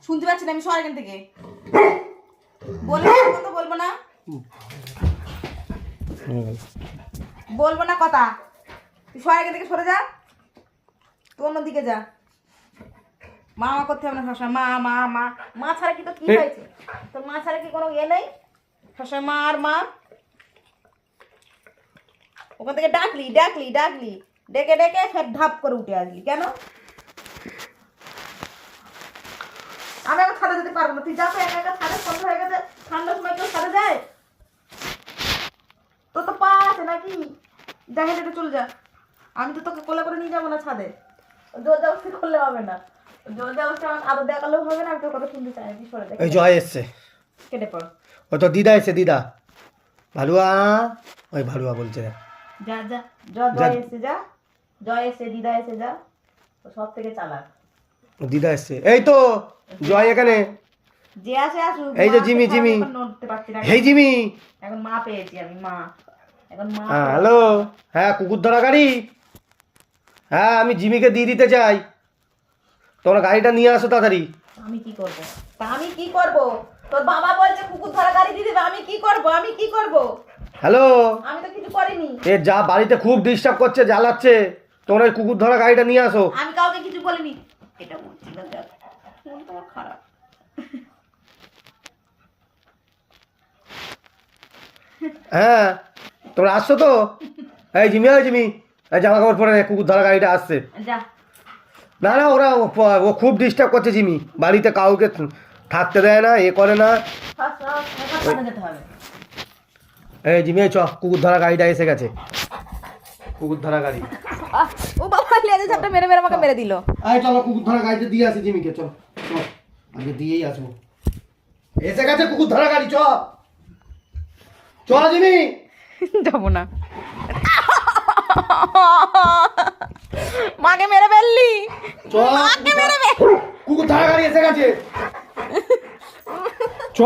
শুনতে পাচ্ছি না, আমি সর এখান থেকে। বলবো না কথা, বলবো না, বলবো না কথা। তুই সর এখান থেকে, সরে যা, তুই অন্যদিকে যা। মা মা করতে হবে না সবসময়, মা মা মা। মা ছাড়া কি তো কি হয়েছে? তোর মা ছাড়া কি কোনো ইয়ে নেই? সবসময় মা আর মা। ওখান থেকে ডাকলি ডাকলি ডাকলি, ডেকে ডেকে ফের ধাপ করে উঠে আসলি কেন? আমি এখন ছাদে যেতে পারবো না, তুই যা তো একা একা। ছাদে সন্ধ্যা হয়ে গেছে, ঠান্ডার সময় কেউ ছাদে যায়? তোর তো পা আছে নাকি? যা, হেঁটে হেঁটে চলে যা। আমি তো তোকে কোলে করে নিয়ে যাবো না ছাদে, জোর জবরদস্তি করলে হবে না। জোর জবরদস্তি আমার আদর দেখালেও হবে না, আমি তোর কথা শুনতে চাই না। তুই সরে যা, এই জয় এসছে, কেটে পড়। ওই তো দিদা এসছে, দিদা ভালুয়া, ওই ভালুয়া বলছে। যা যা, জয় এসে যা, জয় এসে, দিদা এসে যা, ও সব থেকে চালাক। দিদা এসছে, এই তো জয় এখানে। যে আসে আসুক। এই যে মা জিমি, ছাড়া জিমি, আমি এখন নড়তে পারছি না। এই জিমি। এখন মা পেয়েছি আমি, মা। এখন মা হ্যাঁ পেয়েছি। হ্যালো, হ্যাঁ কুকুর ধরা গাড়ি। হ্যাঁ আমি জিমিকে দিয়ে দিতে চাই, তোমরা গাড়িটা নিয়ে আসো তাড়াতাড়ি। আমি কি করব? তা আমি কি করব? তোর বাবা বলছে কুকুর ধরা গাড়ি দিয়ে দিবে, আমি কি করব? আমি কি করব? হ্যালো, আমি তো কিছু করিনি। এ যা বাড়িতে খুব ডিস্টার্ব করছে, জ্বালাচ্ছে, তোমরা ওই কুকুর ধরা গাড়িটা নিয়ে আসো। আমি কাউকে কিছু বলিনি। এটা বলছি না, দেখ মনটা আমার খারাপ। হ্যাঁ তোমরা আসছো তো? এই জিমি, ওই জিমি, এই জামা কাপড় পরে নে, কুকুর ধরা গাড়িটা আসছে। যা। না না, ওরা ও খুব ডিস্টার্ব করছে জিমি, বাড়িতে কাউকে থাকতে দেয় না, এ করে না। ফার্স্ট যেতে হবে। এই জিমি, চ, কুকুর ধরা গাড়িটা এসে গেছে, কুকুর ধরা গাড়ি। ও বাবা, লেজে ঝাপটা মেরে মেরে আমাকে মেরে দিল। এই চলো কুকুর ধরা গাড়িতে দিয়ে আসি জিমিকে, চল চল, আগে দিয়েই আসবো। এসে গেছে কুকুর ধরা গাড়ি, চ চ জিমি। যাবো না। মাকে মেরে ফেললি, চ, মাকে মেরে ফেল। কুকুর ধরা গাড়ি এসে গেছে, চ।